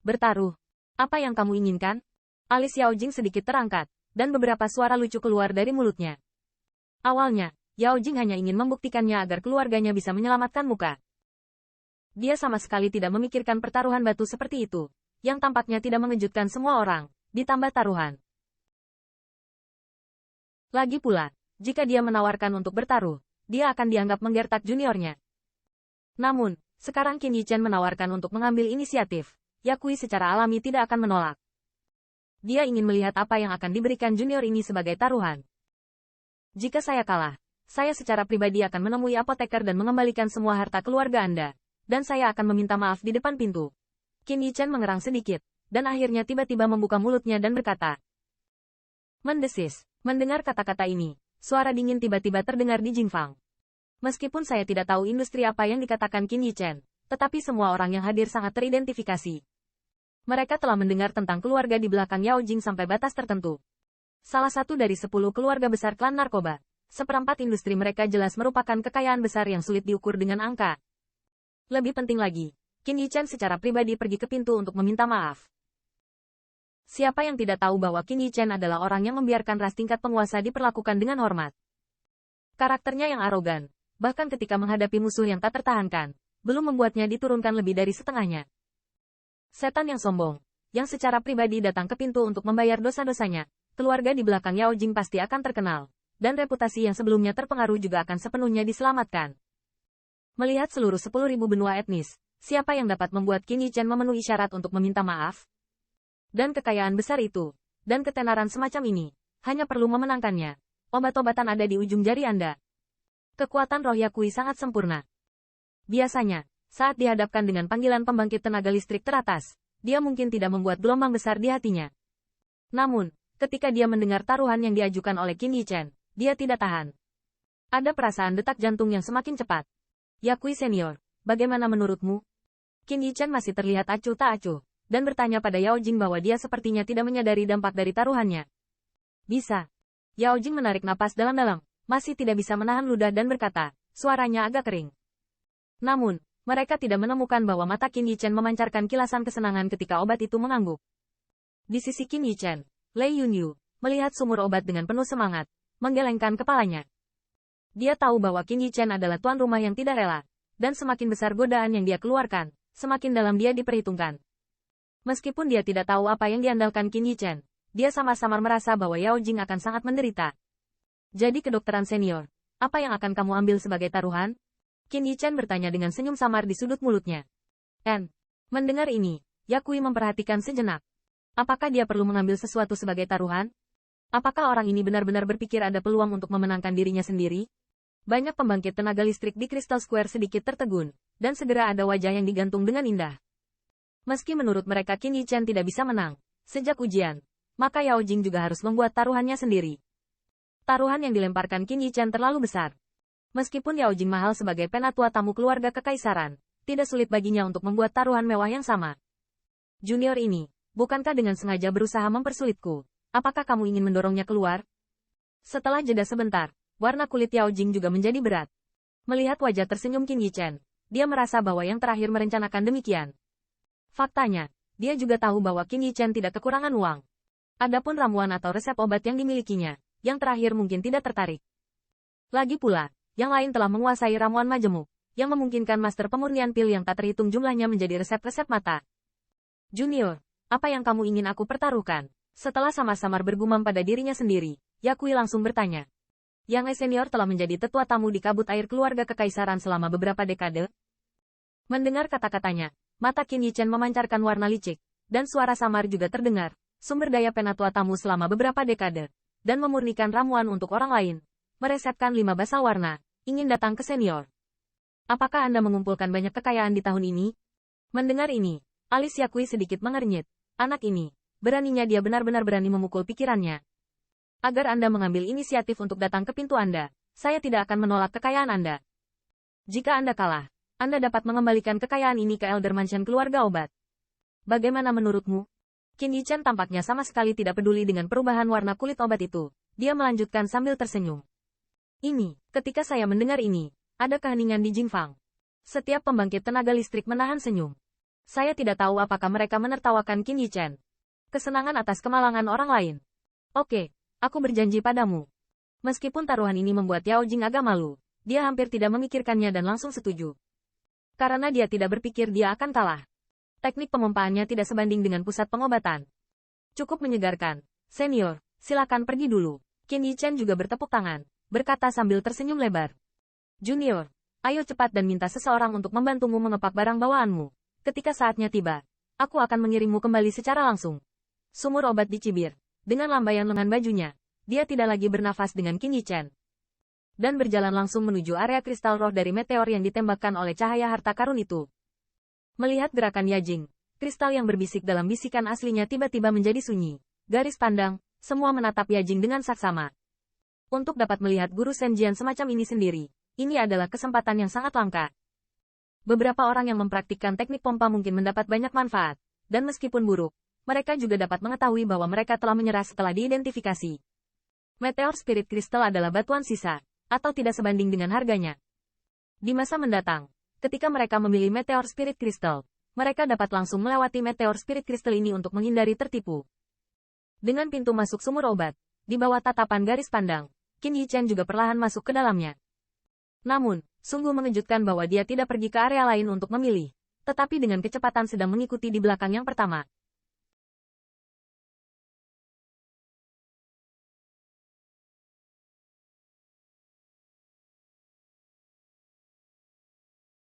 Bertaruh. Apa yang kamu inginkan? Alis Yao Jing sedikit terangkat, dan beberapa suara lucu keluar dari mulutnya. Awalnya, Yao Jing hanya ingin membuktikannya agar keluarganya bisa menyelamatkan muka. Dia sama sekali tidak memikirkan pertaruhan batu seperti itu, yang tampaknya tidak mengejutkan semua orang, ditambah taruhan. Lagi pula, jika dia menawarkan untuk bertaruh, dia akan dianggap menggertak juniornya. Namun, sekarang Qin Yichen menawarkan untuk mengambil inisiatif. Yakui secara alami tidak akan menolak. Dia ingin melihat apa yang akan diberikan junior ini sebagai taruhan. Jika saya kalah, saya secara pribadi akan menemui apoteker dan mengembalikan semua harta keluarga Anda. Dan saya akan meminta maaf di depan pintu. Qin Yichen mengerang sedikit, dan akhirnya tiba-tiba membuka mulutnya dan berkata. Mendesis. Mendengar kata-kata ini, suara dingin tiba-tiba terdengar di Jingfang. Meskipun saya tidak tahu industri apa yang dikatakan Qin Yichen, tetapi semua orang yang hadir sangat teridentifikasi. Mereka telah mendengar tentang keluarga di belakang Yao Jing sampai batas tertentu. Salah satu dari 10 keluarga besar klan narkoba. Seperempat industri mereka jelas merupakan kekayaan besar yang sulit diukur dengan angka. Lebih penting lagi, Qin Yichen secara pribadi pergi ke pintu untuk meminta maaf. Siapa yang tidak tahu bahwa Qin Yichen adalah orang yang membiarkan ras tingkat penguasa diperlakukan dengan hormat. Karakternya yang arogan, bahkan ketika menghadapi musuh yang tak tertahankan, belum membuatnya diturunkan lebih dari setengahnya. Setan yang sombong, yang secara pribadi datang ke pintu untuk membayar dosa-dosanya, keluarga di belakang Yao Jing pasti akan terkenal, dan reputasi yang sebelumnya terpengaruh juga akan sepenuhnya diselamatkan. Melihat seluruh 10.000 benua etnis, siapa yang dapat membuat Qin Yichen memenuhi syarat untuk meminta maaf? Dan kekayaan besar itu, dan ketenaran semacam ini, hanya perlu memenangkannya. Obat-obatan ada di ujung jari Anda. Kekuatan roh Yakui sangat sempurna. Biasanya, saat dihadapkan dengan panggilan pembangkit tenaga listrik teratas, dia mungkin tidak membuat gelombang besar di hatinya. Namun, ketika dia mendengar taruhan yang diajukan oleh Qin Yichen, dia tidak tahan. Ada perasaan detak jantung yang semakin cepat. Yakui senior, bagaimana menurutmu? Qin Yichen masih terlihat acuh tak acuh, dan bertanya pada Yao Jing bahwa dia sepertinya tidak menyadari dampak dari taruhannya. Bisa. Yao Jing menarik napas dalam-dalam, masih tidak bisa menahan ludah dan berkata, suaranya agak kering. Namun, mereka tidak menemukan bahwa mata Qin Yichen memancarkan kilasan kesenangan ketika obat itu mengangguk. Di sisi Qin Yichen, Lei Yunyu, melihat sumur obat dengan penuh semangat, menggelengkan kepalanya. Dia tahu bahwa Qin Yichen adalah tuan rumah yang tidak rela, dan semakin besar godaan yang dia keluarkan, semakin dalam dia diperhitungkan. Meskipun dia tidak tahu apa yang diandalkan Qin Yichen, dia samar-samar merasa bahwa Yao Jing akan sangat menderita. Jadi kedokteran senior, apa yang akan kamu ambil sebagai taruhan? Qin Yichen bertanya dengan senyum samar di sudut mulutnya. Mendengar ini, Yakui memperhatikan sejenak. Apakah dia perlu mengambil sesuatu sebagai taruhan? Apakah orang ini benar-benar berpikir ada peluang untuk memenangkan dirinya sendiri? Banyak pembangkit tenaga listrik di Crystal Square sedikit tertegun, dan segera ada wajah yang digantung dengan indah. Meski menurut mereka Qin Yichen tidak bisa menang, sejak ujian, maka Yao Jing juga harus membuat taruhannya sendiri. Taruhan yang dilemparkan Qin Yichen terlalu besar. Meskipun Yao Jing mahal sebagai penatua tamu keluarga kekaisaran, tidak sulit baginya untuk membuat taruhan mewah yang sama. Junior ini, bukankah dengan sengaja berusaha mempersulitku? Apakah kamu ingin mendorongnya keluar? Setelah jeda sebentar, warna kulit Yao Jing juga menjadi berat. Melihat wajah tersenyum Qin Yichen, dia merasa bahwa yang terakhir merencanakan demikian. Faktanya, dia juga tahu bahwa Qin Yichen tidak kekurangan uang. Adapun ramuan atau resep obat yang dimilikinya, yang terakhir mungkin tidak tertarik. Lagi pula, yang lain telah menguasai ramuan majemuk, yang memungkinkan master pemurnian pil yang tak terhitung jumlahnya menjadi resep-resep mata. Junior, apa yang kamu ingin aku pertaruhkan? Setelah samar-samar bergumam pada dirinya sendiri, Yakui langsung bertanya. Yang senior telah menjadi tetua tamu di kabut air keluarga kekaisaran selama beberapa dekade. Mendengar kata-katanya, mata Qin Yichen memancarkan warna licik, dan suara samar juga terdengar, sumber daya penatua tamu selama beberapa dekade, dan memurnikan ramuan untuk orang lain. Meresepkan 5 basal warna, ingin datang ke senior. Apakah Anda mengumpulkan banyak kekayaan di tahun ini? Mendengar ini, alis Yakui sedikit mengernyit. Anak ini, beraninya dia benar-benar berani memukul pikirannya. Agar Anda mengambil inisiatif untuk datang ke pintu Anda, saya tidak akan menolak kekayaan Anda. Jika Anda kalah, Anda dapat mengembalikan kekayaan ini ke Elder Mansion keluarga obat. Bagaimana menurutmu? Qin Yichen tampaknya sama sekali tidak peduli dengan perubahan warna kulit obat itu. Dia melanjutkan sambil tersenyum. Ketika saya mendengar ini, ada keheningan di Jingfang. Setiap pembangkit tenaga listrik menahan senyum. Saya tidak tahu apakah mereka menertawakan Qin Yichen. Kesenangan atas kemalangan orang lain. Oke, aku berjanji padamu. Meskipun taruhan ini membuat Yao Jing agak malu, dia hampir tidak memikirkannya dan langsung setuju. Karena dia tidak berpikir dia akan kalah. Teknik pemompaannya tidak sebanding dengan pusat pengobatan. Cukup menyegarkan. Senior, silakan pergi dulu. Qin Yichen juga bertepuk tangan, berkata sambil tersenyum lebar. Junior, ayo cepat dan minta seseorang untuk membantumu mengepak barang bawaanmu. Ketika saatnya tiba, aku akan mengirimmu kembali secara langsung. Sumur obat dicibir. Dengan lambaian lengan bajunya, dia tidak lagi bernafas dengan Qin Yichen. Dan berjalan langsung menuju area kristal roh dari meteor yang ditembakkan oleh cahaya harta karun itu. Melihat gerakan Yajing, kristal yang berbisik dalam bisikan aslinya tiba-tiba menjadi sunyi. Garis pandang, semua menatap Yajing dengan saksama. Untuk dapat melihat guru Senjian semacam ini sendiri, ini adalah kesempatan yang sangat langka. Beberapa orang yang mempraktikkan teknik pompa mungkin mendapat banyak manfaat, dan meskipun buruk, mereka juga dapat mengetahui bahwa mereka telah menyerah setelah diidentifikasi. Meteor Spirit Crystal adalah batuan sisa, atau tidak sebanding dengan harganya. Di masa mendatang, ketika mereka memilih Meteor Spirit Crystal, mereka dapat langsung melewati Meteor Spirit Crystal ini untuk menghindari tertipu. Dengan pintu masuk sumur obat, di bawah tatapan garis pandang, Qin Yichen juga perlahan masuk ke dalamnya. Namun, sungguh mengejutkan bahwa dia tidak pergi ke area lain untuk memilih, tetapi dengan kecepatan sedang mengikuti di belakang yang pertama.